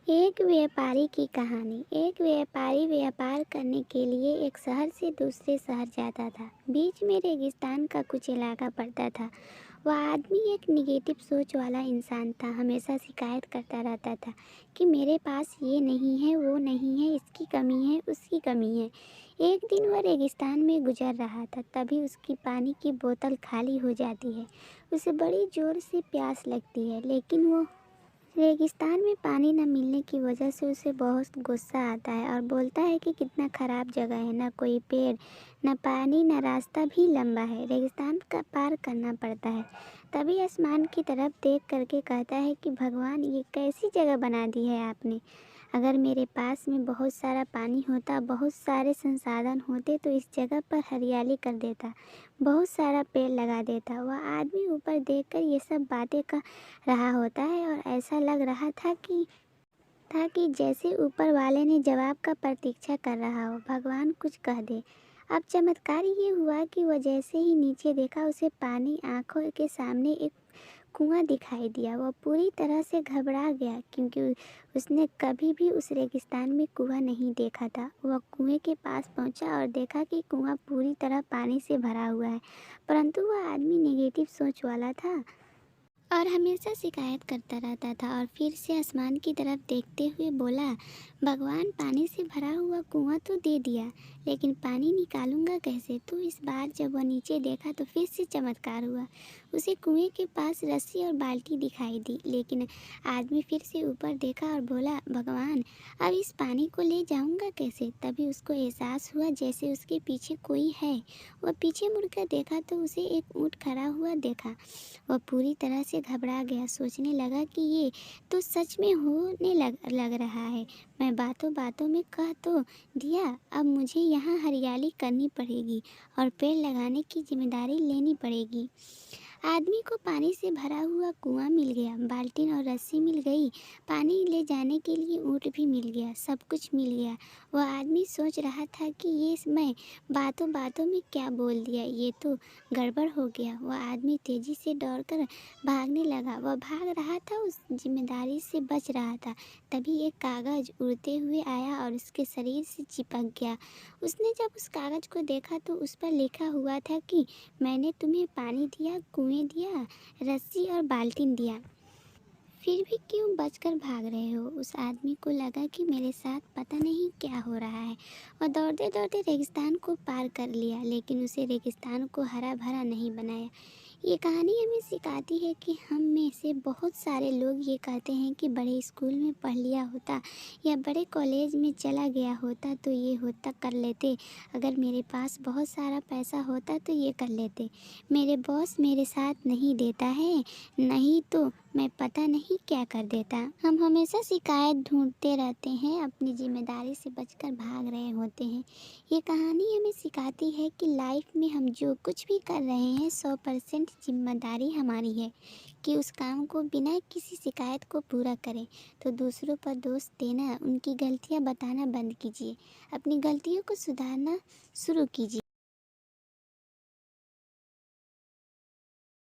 एक व्यापारी की कहानी। एक व्यापारी व्यापार करने के लिए एक शहर से दूसरे शहर जाता था। बीच में रेगिस्तान का कुछ इलाका पड़ता था। वह आदमी एक निगेटिव सोच वाला इंसान था। हमेशा शिकायत करता रहता था कि मेरे पास ये नहीं है, वो नहीं है, इसकी कमी है, उसकी कमी है। एक दिन वह रेगिस्तान में गुजर रहा था, तभी उसकी पानी की बोतल खाली हो जाती है। उसे बड़ी जोर से प्यास लगती है, लेकिन वो रेगिस्तान में पानी न मिलने की वजह से उसे बहुत गुस्सा आता है और बोलता है कि कितना ख़राब जगह है, न कोई पेड़, न पानी, न रास्ता भी लंबा है। रेगिस्तान का पार करना पड़ता है। तभी आसमान की तरफ देख करके कहता है कि भगवान, ये कैसी जगह बना दी है आपने। अगर मेरे पास में बहुत सारा पानी होता, बहुत सारे संसाधन होते तो इस जगह पर हरियाली कर देता, बहुत सारा पेड़ लगा देता। वह आदमी ऊपर देखकर ये सब बातें कर रहा होता है और ऐसा लग रहा था कि जैसे ऊपर वाले ने जवाब का प्रतीक्षा कर रहा हो, भगवान कुछ कह दे। अब चमत्कार ये हुआ कि वह जैसे ही नीचे देखा, उसे पानी आंखों के सामने एक कुआं दिखाई दिया। वह पूरी तरह से घबरा गया क्योंकि उसने कभी भी उस रेगिस्तान में कुआं नहीं देखा था। वह कुएं के पास पहुंचा और देखा कि कुआं पूरी तरह पानी से भरा हुआ है, परंतु वह आदमी नेगेटिव सोच वाला था और हमेशा शिकायत करता रहता था। और फिर से आसमान की तरफ देखते हुए बोला, भगवान, पानी से भरा हुआ कुआं तो दे दिया, लेकिन पानी निकालूंगा कैसे। तो इस बार जब वह नीचे देखा तो फिर से चमत्कार हुआ। उसे कुएं के पास रस्सी और बाल्टी दिखाई दी, लेकिन आदमी फिर से ऊपर देखा और बोला, भगवान, अब इस पानी को ले जाऊंगा कैसे। तभी उसको एहसास हुआ जैसे उसके पीछे कोई है। वह पीछे मुड़कर देखा तो उसे एक ऊंट खड़ा हुआ देखा। वह पूरी तरह से घबरा गया, सोचने लगा कि ये तो सच में होने लग रहा है। मैं बातों बातों में कह तो दिया, अब मुझे यहाँ हरियाली करनी पड़ेगी और पेड़ लगाने की जिम्मेदारी लेनी पड़ेगी। आदमी को पानी से भरा हुआ कुआं मिल गया, बाल्टी और रस्सी मिल गई, पानी ले जाने के लिए ऊँट भी मिल गया, सब कुछ मिल गया। वह आदमी सोच रहा था कि ये मैं बातों बातों में क्या बोल दिया, ये तो गड़बड़ हो गया। वह आदमी तेजी से दौड़कर भागने लगा। वह भाग रहा था, उस जिम्मेदारी से बच रहा था। तभी एक कागज उड़ते हुए आया और उसके शरीर से चिपक गया। उसने जब उस कागज को देखा तो उस पर लिखा हुआ था कि मैंने तुम्हें पानी दिया, कुएं दिया, रस्सी और बाल्टी दिया, फिर भी क्यों बचकर भाग रहे हो। उस आदमी को लगा कि मेरे साथ पता नहीं क्या हो रहा है। वह दौड़ते दौड़ते रेगिस्तान को पार कर लिया, लेकिन उसे रेगिस्तान को हरा भरा नहीं बनाया। ये कहानी हमें सिखाती है कि हम में से बहुत सारे लोग ये कहते हैं कि बड़े स्कूल में पढ़ लिया होता या बड़े कॉलेज में चला गया होता तो ये होता, कर लेते। अगर मेरे पास बहुत सारा पैसा होता तो ये कर लेते। मेरे बॉस मेरे साथ नहीं देता है, नहीं तो मैं पता नहीं क्या कर देता। हम हमेशा शिकायत ढूंढते रहते हैं, अपनी जिम्मेदारी से बचकर भाग रहे होते हैं। ये कहानी हमें सिखाती है कि लाइफ में हम जो कुछ भी कर रहे हैं 100% जिम्मेदारी हमारी है कि उस काम को बिना किसी शिकायत को पूरा करें। तो दूसरों पर दोष देना, उनकी गलतियां बताना बंद कीजिए, अपनी गलतियों को सुधारना शुरू कीजिए।